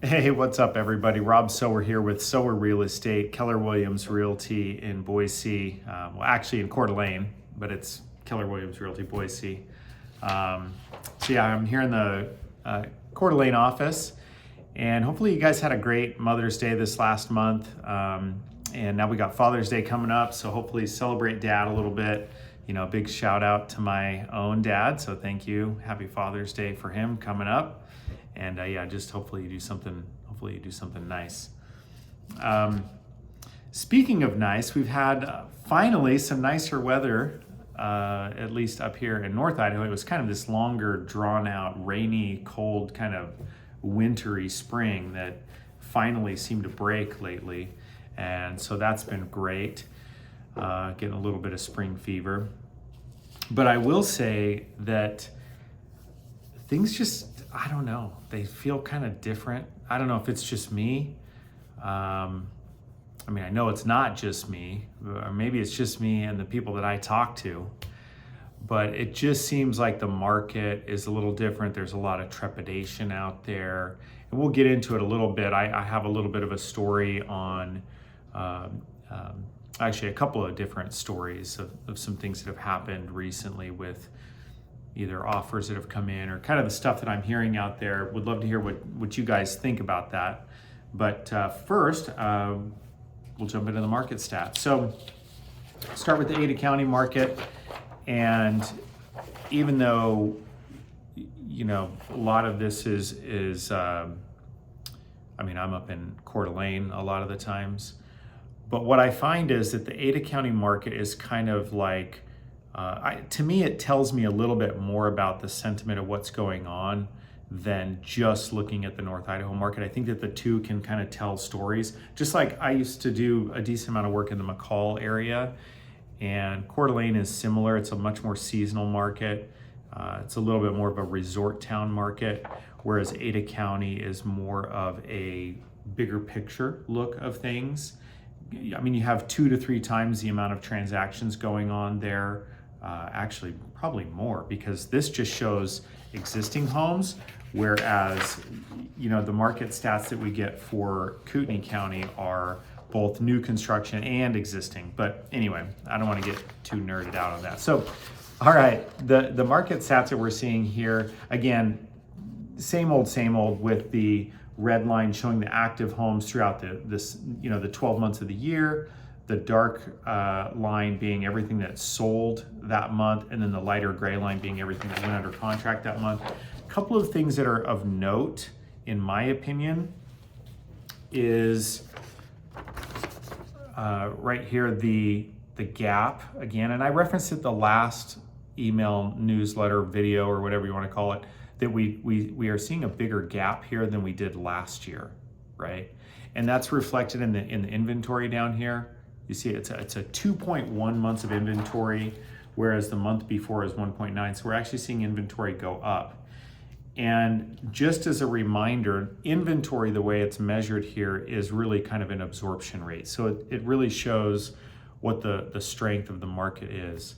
Hey, what's up, everybody? Rob Sower here with Sower Real Estate, Keller Williams Realty in Boise. Well, actually in Coeur d'Alene, but it's Keller Williams Realty, Boise. I'm here in the Coeur d'Alene office, and hopefully you guys had a great Mother's Day this last month. And now we got Father's Day coming up, so hopefully celebrate Dad a little bit. You know, big shout out to my own dad, so thank you. Happy Father's Day for him coming up. And just hopefully you do something nice. Speaking of nice, we've had finally some nicer weather, at least up here in North Idaho. It was kind of this longer, drawn out, rainy, cold, kind of wintry spring that finally seemed to break lately. And so that's been great, getting a little bit of spring fever. But I will say that things just, I don't know, they feel kind of different. I don't know if it's just me. I know it's not just me, or maybe it's just me and the people that I talk to, but it just seems like the market is a little different. There's a lot of trepidation out there, and we'll get into it a little bit. I have a little bit of a story on, actually a couple of different stories of some things that have happened recently with either offers that have come in or kind of the stuff that I'm hearing out there. Would love to hear what you guys think about that. But first, we'll jump into the market stats. So start with the Ada County market. And even though, you know, a lot of this is I'm up in Coeur d'Alene a lot of the times. But what I find is that the Ada County market is kind of like, to me, it tells me a little bit more about the sentiment of what's going on than just looking at the North Idaho market. I think that the two can kind of tell stories. Just like I used to do a decent amount of work in the McCall area, and Coeur d'Alene is similar. It's a much more seasonal market. It's a little bit more of a resort town market, whereas Ada County is more of a bigger picture look of things. I mean, you have 2 to 3 times the amount of transactions going on there. Actually, probably more, because this just shows existing homes, whereas, you know, the market stats that we get for Kootenai County are both new construction and existing. But anyway, I don't want to get too nerded out on that. So, all right, the market stats that we're seeing here, again, same old with the red line showing the active homes throughout the 12 months of the year. The dark line being everything that sold that month, and then the lighter gray line being everything that went under contract that month. A couple of things that are of note, in my opinion, is right here, the gap again, and I referenced it the last email, newsletter, video, or whatever you want to call it, that we are seeing a bigger gap here than we did last year, right? And that's reflected in the inventory down here. You see it's a 2.1 months of inventory, whereas the month before is 1.9. So we're actually seeing inventory go up. And just as a reminder, inventory, the way it's measured here, is really kind of an absorption rate. So it really shows what the strength of the market is.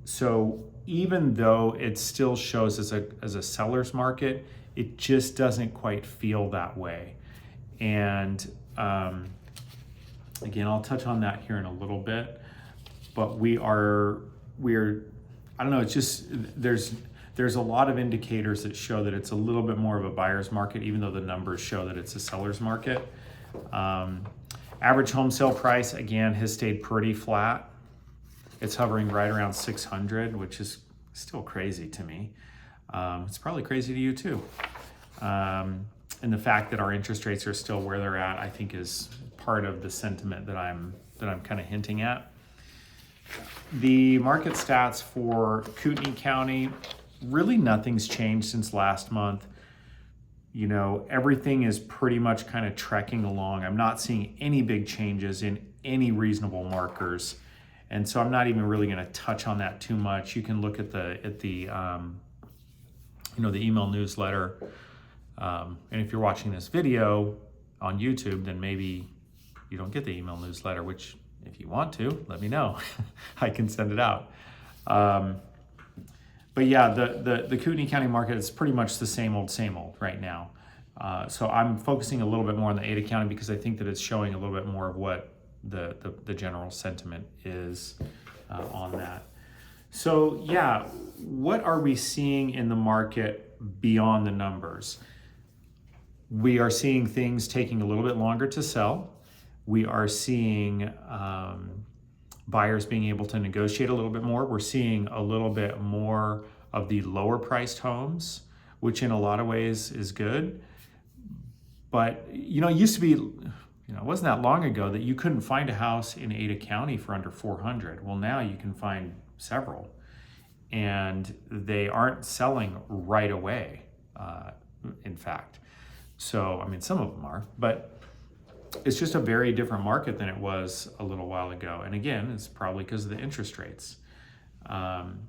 So even though it still shows as a seller's market, it just doesn't quite feel that way. And again, I'll touch on that here in a little bit, but we're I don't know, it's just there's a lot of indicators that show that it's a little bit more of a buyer's market, even though the numbers show that it's a seller's market. Average home sale price, again, has stayed pretty flat. It's hovering right around 600, which is still crazy to me. It's probably crazy to you too. And the fact that our interest rates are still where they're at, I think, is part of the sentiment that I'm kind of hinting at. The market stats for Kootenai County, really nothing's changed since last month. You know, everything is pretty much kind of trekking along. I'm not seeing any big changes in any reasonable markers. And so I'm not even really going to touch on that too much. You can look at the email newsletter. And if you're watching this video on YouTube, then maybe you don't get the email newsletter, which if you want to, let me know. I can send it out. But yeah, the Kootenai County market is pretty much the same old right now. So I'm focusing a little bit more on the Ada County because I think that it's showing a little bit more of what the general sentiment is on that. So yeah, what are we seeing in the market beyond the numbers? We are seeing things taking a little bit longer to sell. We are seeing buyers being able to negotiate a little bit more. We're seeing a little bit more of the lower priced homes, which in a lot of ways is good. But, it used to be, it wasn't that long ago that you couldn't find a house in Ada County for under 400. Well, now you can find several, and they aren't selling right away, in fact. So, some of them are, but it's just a very different market than it was a little while ago. And again, it's probably because of the interest rates. In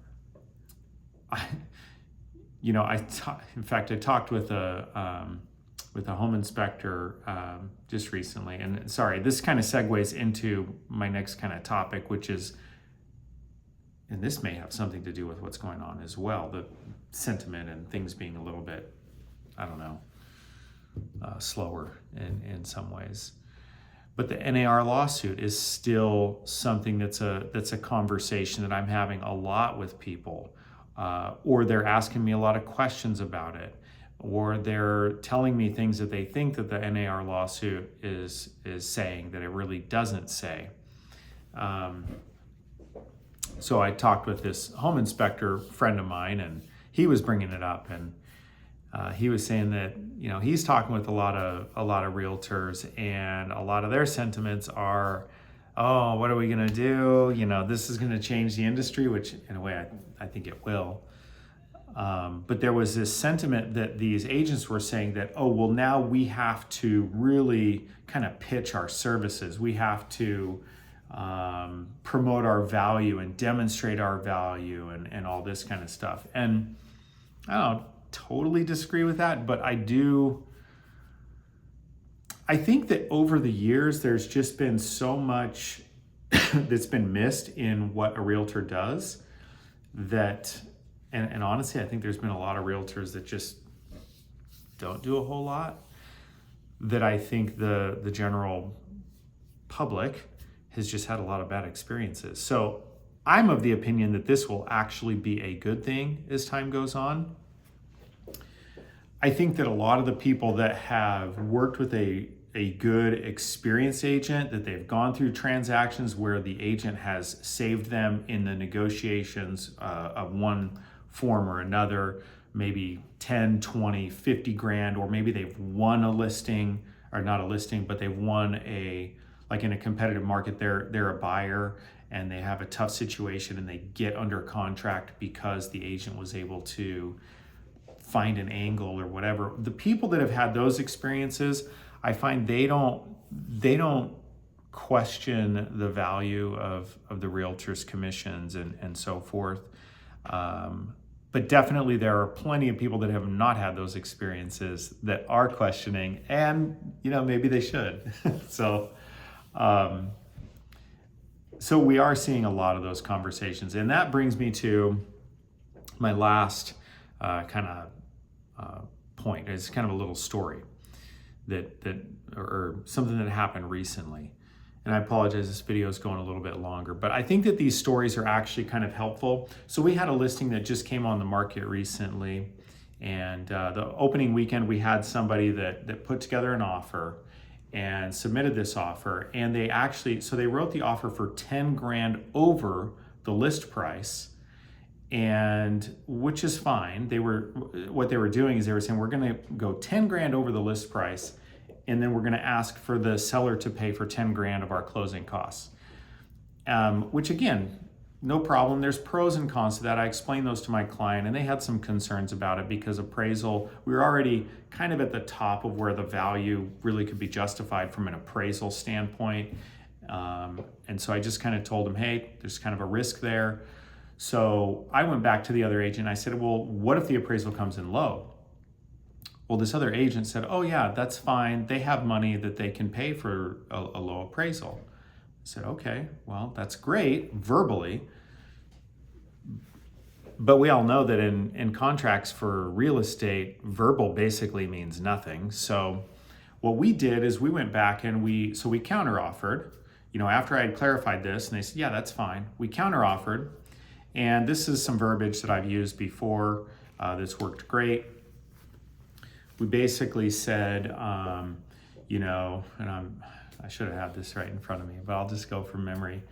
fact, I talked with a home inspector just recently, and sorry, this kind of segues into my next kind of topic, which is, and this may have something to do with what's going on as well, the sentiment and things being a little bit, slower in some ways. But the NAR lawsuit is still something that's a conversation that I'm having a lot with people, or they're asking me a lot of questions about it, or they're telling me things that they think that the NAR lawsuit is saying that it really doesn't say. So I talked with this home inspector friend of mine, and he was bringing it up, and he was saying that he's talking with a lot of realtors, and a lot of their sentiments are, oh, what are we going to do? This is going to change the industry, which in a way I think it will. But there was this sentiment that these agents were saying that, oh, well, now we have to really kind of pitch our services. We have to promote our value and demonstrate our value and all this kind of stuff. And I don't totally disagree with that, but I think that over the years, there's just been so much that's been missed in what a realtor does that, and honestly, I think there's been a lot of realtors that just don't do a whole lot, that I think the general public has just had a lot of bad experiences. So I'm of the opinion that this will actually be a good thing as time goes on. I think that a lot of the people that have worked with a good experienced agent, that they've gone through transactions where the agent has saved them in the negotiations of one form or another, maybe 10, 20, 50 grand, or maybe they've won a listing, or not a listing, but they've won like in a competitive market, they're a buyer and they have a tough situation and they get under contract because the agent was able to find an angle or whatever. The people that have had those experiences, I find they don't question the value of the realtor's commissions and so forth. But definitely there are plenty of people that have not had those experiences that are questioning, and maybe they should. So we are seeing a lot of those conversations, and that brings me to my last point. It's kind of a little story or something that happened recently. And I apologize, this video is going a little bit longer, but I think that these stories are actually kind of helpful. So we had a listing that just came on the market recently, and the opening weekend we had somebody that put together an offer and submitted this offer, and they wrote the offer for 10 grand over the list price, and which is fine. What they were doing is they were saying, we're going to go 10 grand over the list price, and then we're going to ask for the seller to pay for 10 grand of our closing costs. Which again, no problem. There's pros and cons to that. I explained those to my client, and they had some concerns about it because appraisal, we were already kind of at the top of where the value really could be justified from an appraisal standpoint. And so I just kind of told them, hey, there's kind of a risk there. So I went back to the other agent. I said, well, what if the appraisal comes in low? Well, this other agent said, oh yeah, that's fine. They have money that they can pay for a low appraisal. I said, okay, well, that's great verbally. But we all know that in contracts for real estate, verbal basically means nothing. So what we did is we went back and we counteroffered, after I had clarified this, and they said, yeah, that's fine. We counteroffered, and this is some verbiage that I've used before. This worked great. We basically said, and I should have had this right in front of me, but I'll just go from memory.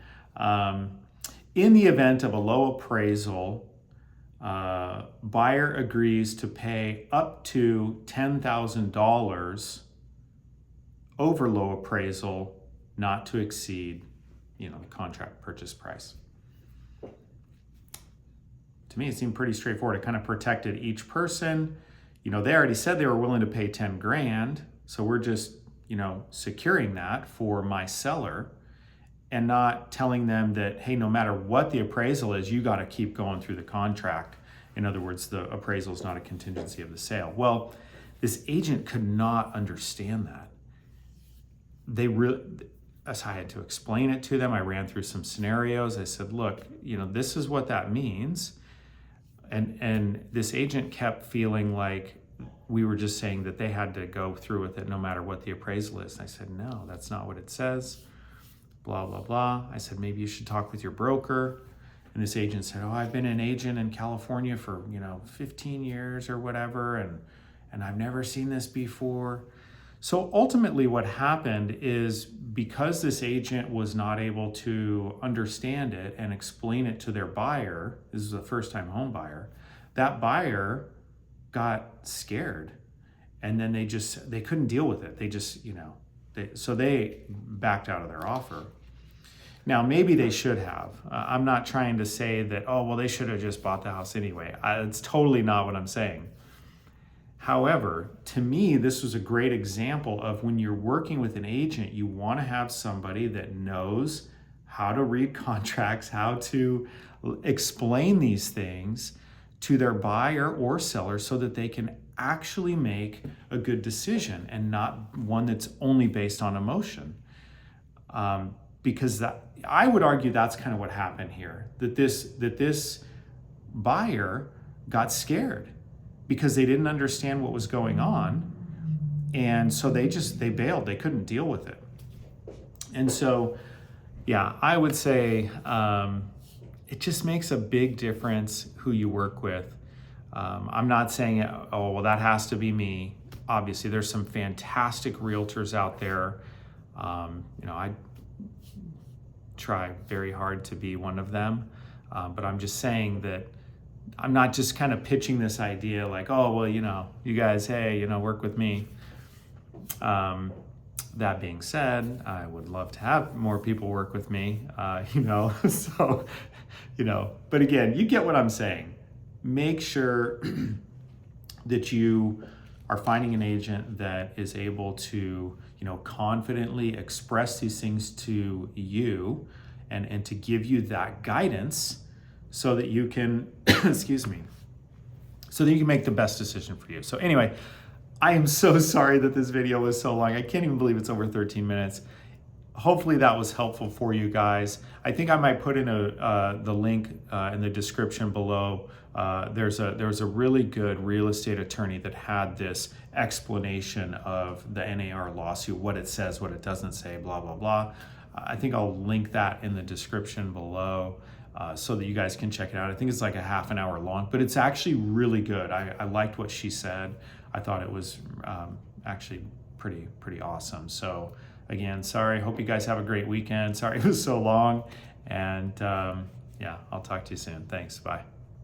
In the event of a low appraisal, buyer agrees to pay up to $10,000 over low appraisal, not to exceed, the contract purchase price. To me, it seemed pretty straightforward. It kind of protected each person. They already said they were willing to pay 10 grand. So we're just, securing that for my seller and not telling them that, hey, no matter what the appraisal is, you got to keep going through the contract. In other words, the appraisal is not a contingency of the sale. Well, this agent could not understand that. As I had to explain it to them, I ran through some scenarios. I said, look, this is what that means. And this agent kept feeling like we were just saying that they had to go through with it no matter what the appraisal is. And I said, no, that's not what it says. Blah, blah, blah. I said, maybe you should talk with your broker. And this agent said, oh, I've been an agent in California for, 15 years or whatever. And I've never seen this before. So ultimately what happened is, because this agent was not able to understand it and explain it to their buyer, this is a first-time home buyer, that buyer got scared, and then they couldn't deal with it. They just, so they backed out of their offer. Now, maybe they should have. I'm not trying to say that, oh, well, they should have just bought the house anyway. It's totally not what I'm saying. However, to me, this was a great example of when you're working with an agent, you want to have somebody that knows how to read contracts, how to explain these things to their buyer or seller so that they can actually make a good decision and not one that's only based on emotion. Because I would argue that's kind of what happened here, that this buyer got scared because they didn't understand what was going on. And so they bailed. They couldn't deal with it. And so, yeah, I would say it just makes a big difference who you work with. I'm not saying, oh, well, that has to be me. Obviously, there's some fantastic realtors out there. I try very hard to be one of them. But I'm just saying that I'm not just kind of pitching this idea like, oh, well, you guys, hey, work with me. That being said, I would love to have more people work with me, so, but again, you get what I'm saying. Make sure that you are finding an agent that is able to, confidently express these things to you and to give you that guidance so that you can, so that you can make the best decision for you. So anyway, I am so sorry that this video was so long. I can't even believe it's over 13 minutes. Hopefully that was helpful for you guys. I think I might put in the link in the description below. There was a really good real estate attorney that had this explanation of the NAR lawsuit, what it says, what it doesn't say, blah, blah, blah. I think I'll link that in the description below so that you guys can check it out. I think it's like a half an hour long, but it's actually really good. I liked what she said. I thought it was actually pretty awesome. So again, sorry, hope you guys have a great weekend. Sorry it was so long. And yeah, I'll talk to you soon. Thanks, bye.